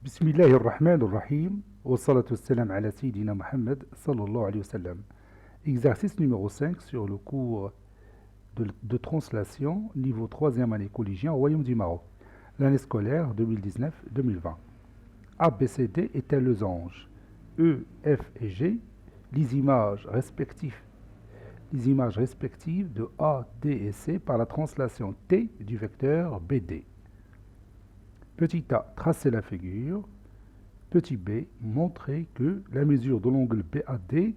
Bismillahirrahmanirrahim. Wa salatu wassalam ala Sayyidina Muhammad sallallahu alayhi wa sallam. Exercice numéro 5 sur le cours de translation, niveau 3e année collégien au Royaume du Maroc, l'année scolaire 2019-2020. A, B, C, D étaient les anges. E, F et G, les images respectives de A, D et C par la translation T du vecteur BD. Petit a, tracer la figure. Petit b, montrer que la mesure de l'angle BAD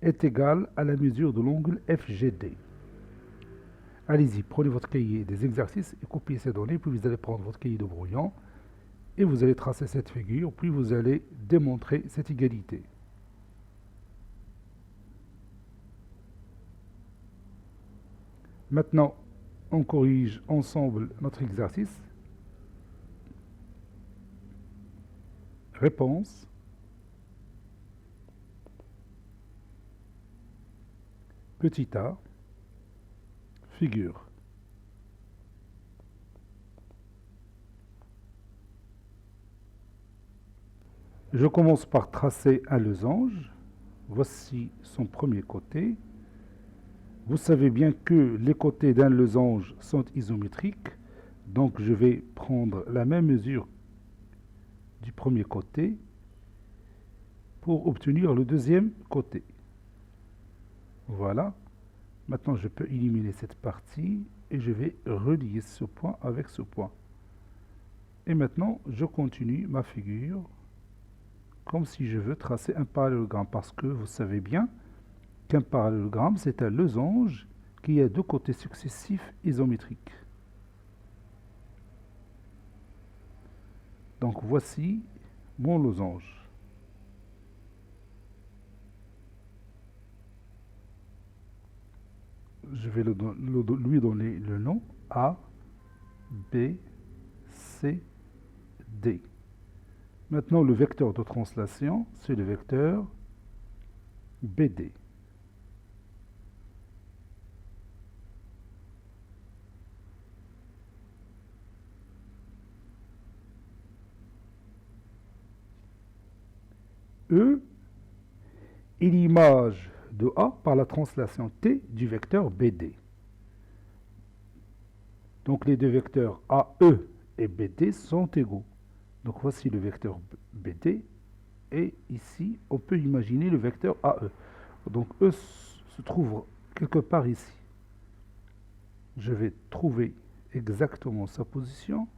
est égale à la mesure de l'angle FGD. Allez-y, prenez votre cahier des exercices et copiez ces données, puis vous allez prendre votre cahier de brouillon et vous allez tracer cette figure, puis vous allez démontrer cette égalité. Maintenant, on corrige ensemble notre exercice. Réponse. Petit a. Figure. Je commence par tracer un losange. Voici son premier côté. Vous savez bien que les côtés d'un losange sont isométriques. Donc je vais prendre la même mesure du premier côté pour obtenir le deuxième côté. Voilà. Maintenant, je peux éliminer cette partie et je vais relier ce point avec ce point. Et maintenant, je continue ma figure comme si je veux tracer un parallélogramme, parce que vous savez bien qu'un parallélogramme, c'est un losange qui a deux côtés successifs isométriques. Donc voici mon losange. Je vais lui donner le nom A, B, C, D. Maintenant, le vecteur de translation, c'est le vecteur BD. E est l'image de A par la translation T du vecteur BD. Donc les deux vecteurs AE et BD sont égaux. Donc voici le vecteur BD et ici on peut imaginer le vecteur AE. Donc E se trouve quelque part ici. Je vais trouver exactement sa position.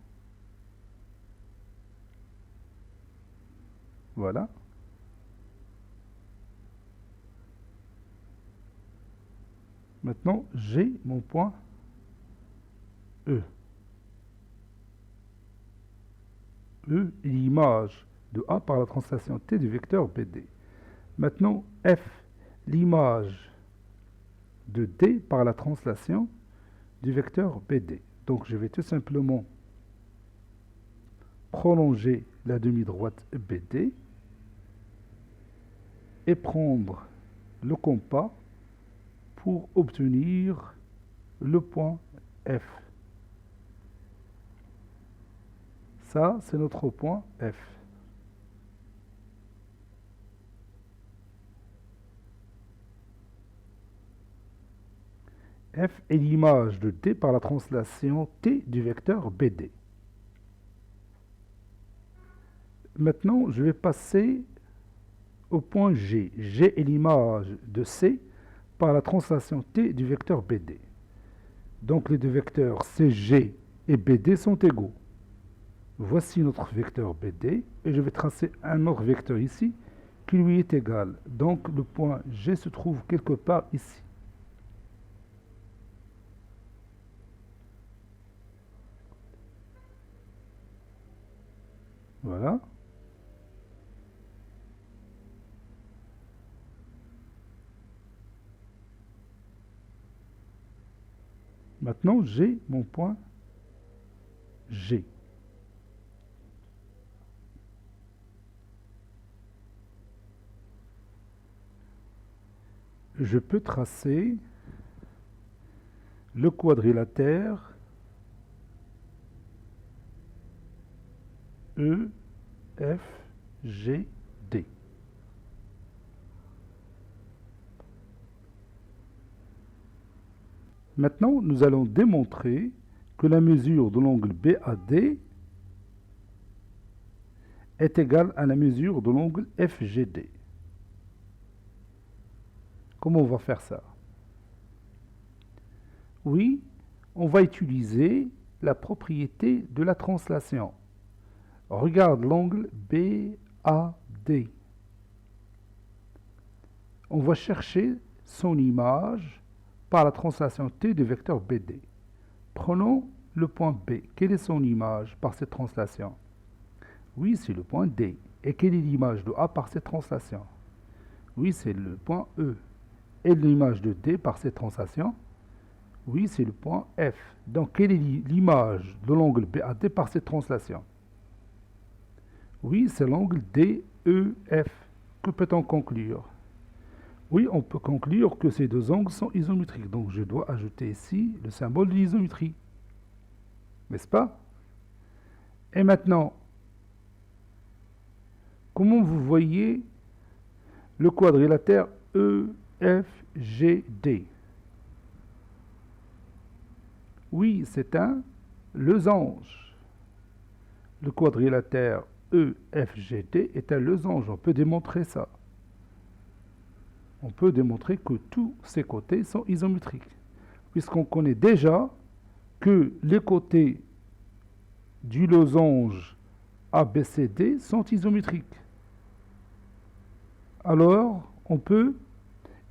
Voilà. Maintenant, j'ai mon point E. E est l'image de A par la translation T du vecteur BD. Maintenant, F, l'image de D par la translation du vecteur BD. Donc, je vais tout simplement prolonger la demi-droite BD et prendre le compas pour obtenir le point F. Ça, c'est notre point F. F est l'image de D par la translation T du vecteur BD. Maintenant, je vais passer au point G. G est l'image de C par la translation T du vecteur BD. Donc les deux vecteurs CG et BD sont égaux. Voici notre vecteur BD et je vais tracer un autre vecteur ici qui lui est égal. Donc le point G se trouve quelque part ici. Voilà. Maintenant, j'ai mon point G. Je peux tracer le quadrilatère F, G, D. Maintenant, nous allons démontrer que la mesure de l'angle BAD est égale à la mesure de l'angle FGD. Comment on va faire ça? Oui, on va utiliser la propriété de la translation. Regarde l'angle BAD. On va chercher son image par la translation T du vecteur BD. Prenons le point B. Quelle est son image par cette translation? Oui, c'est le point D. Et quelle est l'image de A par cette translation? Oui, c'est le point E. Et l'image de D par cette translation? Oui, c'est le point F. Donc, quelle est l'image de l'angle BAD par cette translation? Oui, c'est l'angle DEF. Que peut-on conclure? Oui, on peut conclure que ces deux angles sont isométriques. Donc, je dois ajouter ici le symbole de l'isométrie. N'est-ce pas? Et maintenant, comment vous voyez le quadrilatère EFGD? Oui, c'est un losange. Le quadrilatère EFGD est un losange. On peut démontrer ça. On peut démontrer que tous ces côtés sont isométriques, puisqu'on connaît déjà que les côtés du losange ABCD sont isométriques. Alors, on peut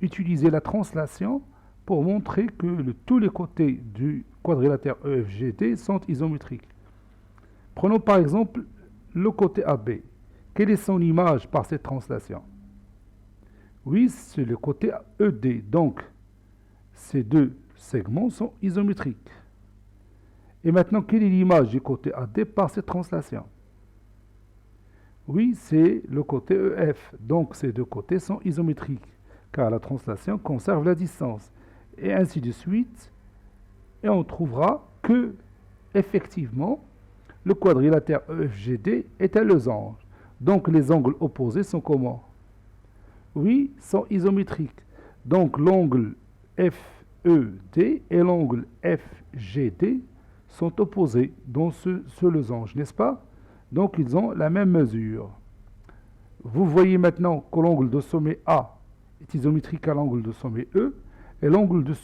utiliser la translation pour montrer que tous les côtés du quadrilatère EFGD sont isométriques. Prenons par exemple le côté AB. Quelle est son image par cette translation? Oui, c'est le côté ED. Donc, ces deux segments sont isométriques. Et maintenant, quelle est l'image du côté AD par cette translation? Oui, c'est le côté EF. Donc, ces deux côtés sont isométriques, car la translation conserve la distance. Et ainsi de suite. Et on trouvera que, effectivement, le quadrilatère EFGD est un losange. Donc, les angles opposés sont comment? Oui, sont isométriques. Donc, l'angle FED et l'angle FGD sont opposés dans ce losange, n'est-ce pas? Donc, ils ont la même mesure. Vous voyez maintenant que l'angle de sommet A est isométrique à l'angle de sommet E, et l'angle de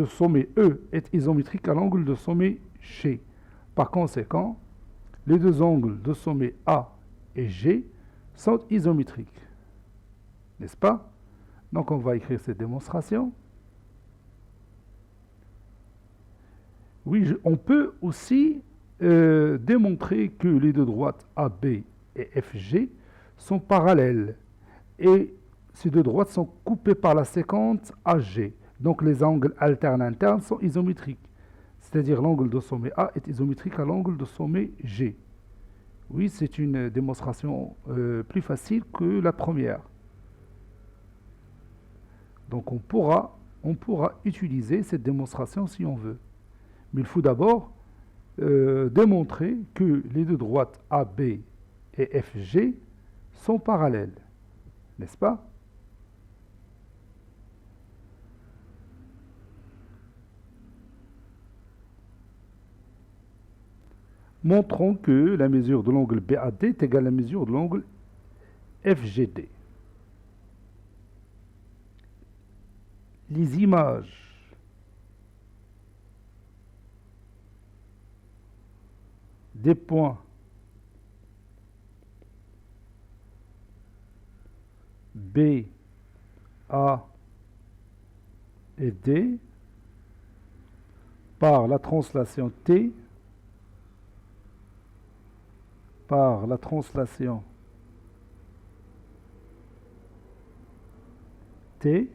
sommet E est isométrique à l'angle de sommet G. Par conséquent, les deux angles de sommet A et G sont isométriques. N'est-ce pas? Donc, on va écrire cette démonstration. Oui, on peut aussi démontrer que les deux droites AB et FG sont parallèles. Et ces deux droites sont coupées par la séquence AG. Donc, les angles alternes internes sont isométriques. C'est-à-dire l'angle de sommet A est isométrique à l'angle de sommet G. Oui, c'est une démonstration plus facile que la première. Donc on pourra utiliser cette démonstration si on veut. Mais il faut d'abord démontrer que les deux droites AB et FG sont parallèles. N'est-ce pas? Montrons que la mesure de l'angle BAD est égale à la mesure de l'angle FGD. Les images des points B, A et D par la translation T, par la translation T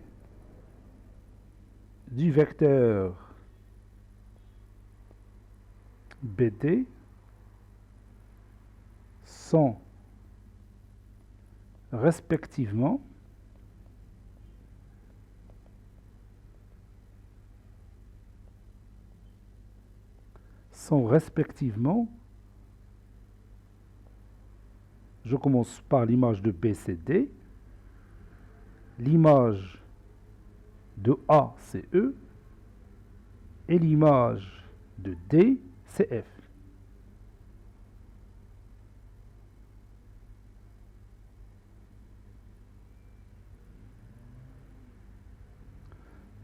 du vecteur BD sont respectivement Je commence par l'image de BCD. L'image de A, c'est E. Et l'image de D, c'est F.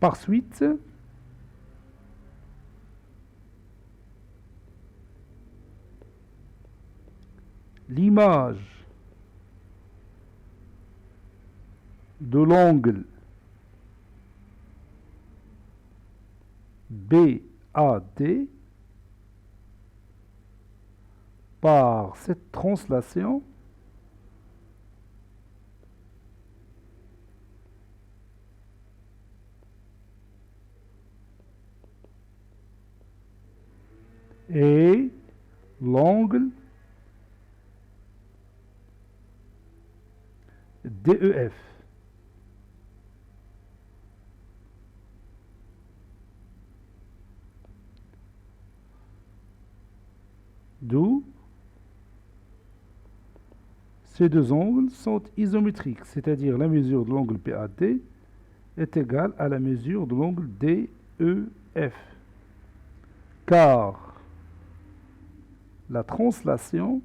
Par suite, l'image de l'angle BAD par cette translation et l'angle DEF. D'où ces deux angles sont isométriques, c'est-à-dire la mesure de l'angle PAD est égale à la mesure de l'angle DEF. Car la translation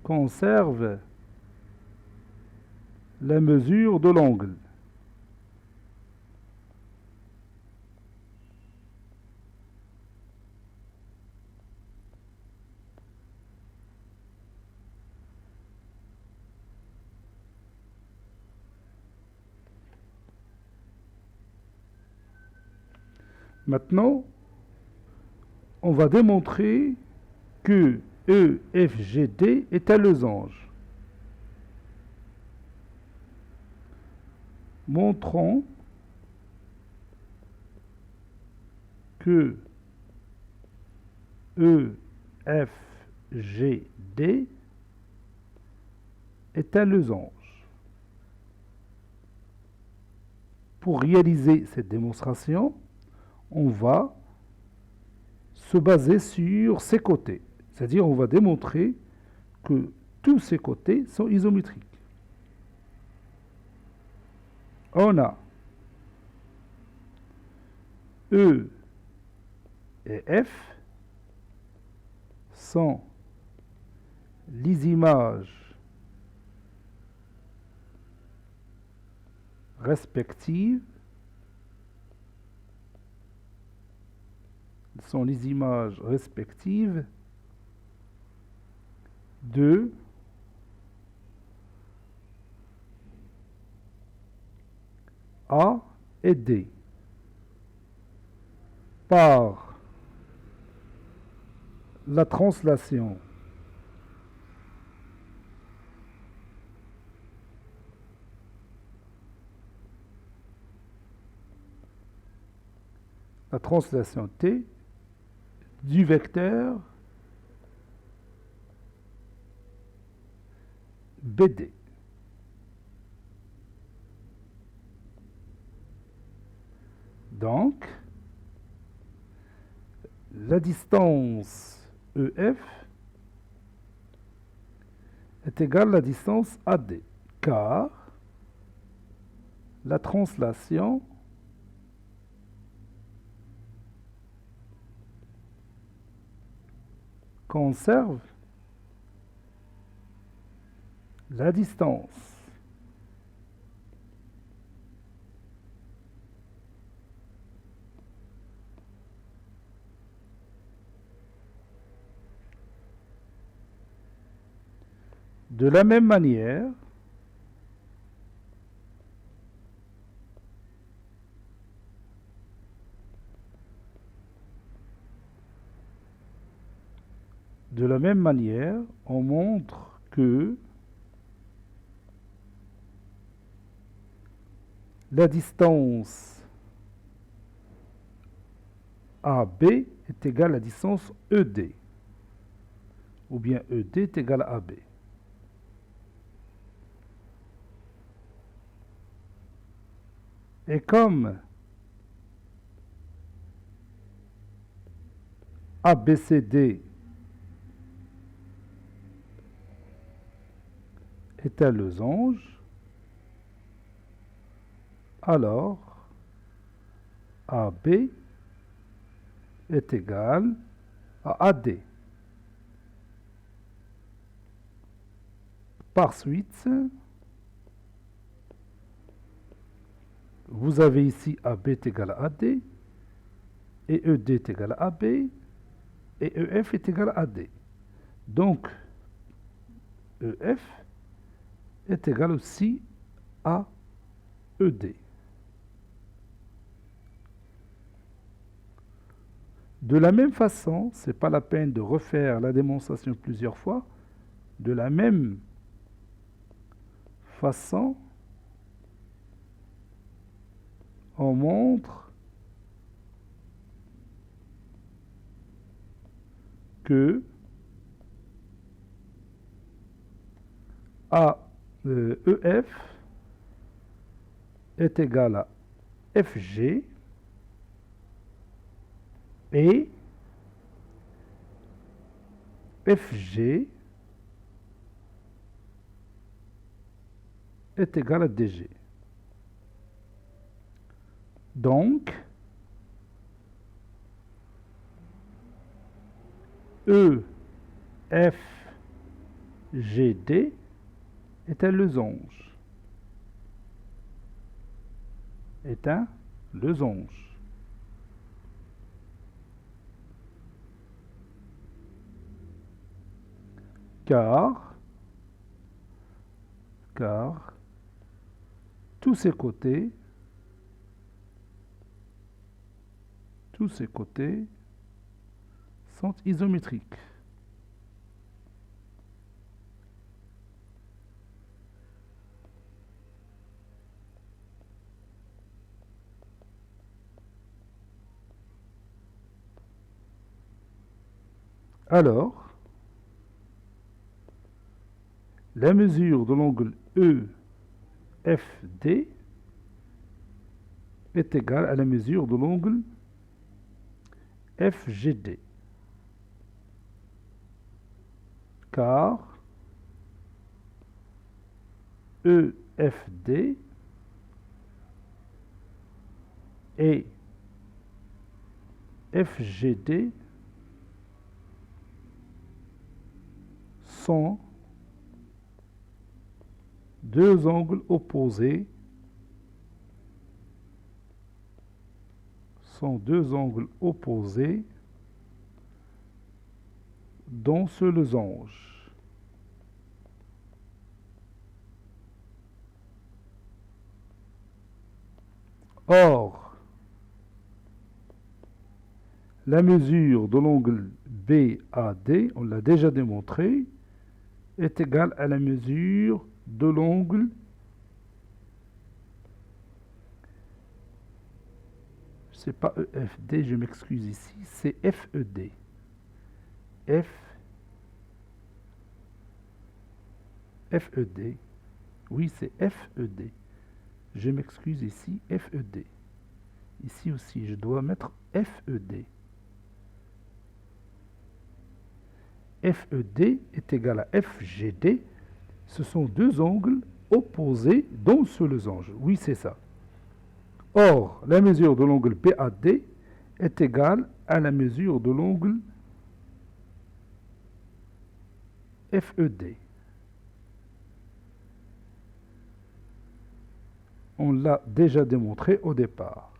conserve la mesure de l'angle. Maintenant, on va démontrer que EFGD est un losange. Montrons que EFGD est un losange. Pour réaliser cette démonstration, on va se baser sur ses côtés. C'est-à-dire, on va démontrer que tous ces côtés sont isométriques. On a E et F sont les images respectives de A et D par la translation T du vecteur BD. Donc, la distance EF est égale à la distance AD, car la translation conserve la distance de la même manière. On montre que la distance AB est égale à la distance ED, ou bien ED est égal à AB. Et comme ABCD est un losange, alors AB est égal à AD. Par suite, vous avez ici AB est égal à AD, et ED est égal à AB, et EF est égal à AD. Donc, EF est égal aussi à ED. De la même façon, ce n'est pas la peine de refaire la démonstration plusieurs fois. De la même façon, on montre que EF est égal à FG et FG est égal à DG. Donc, EFGD est un losange. Est un losange. Car tous ces côtés sont isométriques. Alors, la mesure de l'angle EFD est égale à la mesure de l'angle FGD. Car EFD et FGD sont deux angles opposés, dans ce losange. Or, la mesure de l'angle BAD, on l'a déjà démontré, est égale à la mesure de l'angle c'est pas EFD, je m'excuse ici, c'est FED. FED. Oui, c'est FED. Je m'excuse ici, FED. Ici aussi, je dois mettre FED. FED est égal à FGD. Ce sont deux angles opposés dans ce losange. Oui, c'est ça. Or, la mesure de l'angle BAD est égale à la mesure de l'angle FED. On l'a déjà démontré au départ.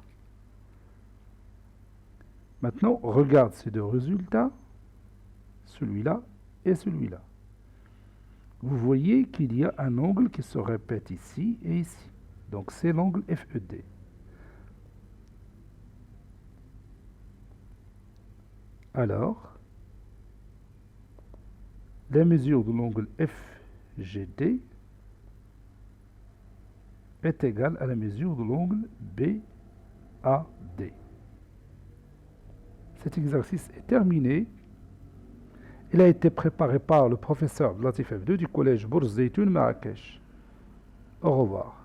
Maintenant, regarde ces deux résultats, celui-là et celui-là. Vous voyez qu'il y a un angle qui se répète ici et ici. Donc, c'est l'angle FED. Alors, la mesure de l'angle FGD est égale à la mesure de l'angle BAD. Cet exercice est terminé. Il a été préparé par le professeur Latif F2 du collège Bourz Zeytoun Marrakech. Au revoir.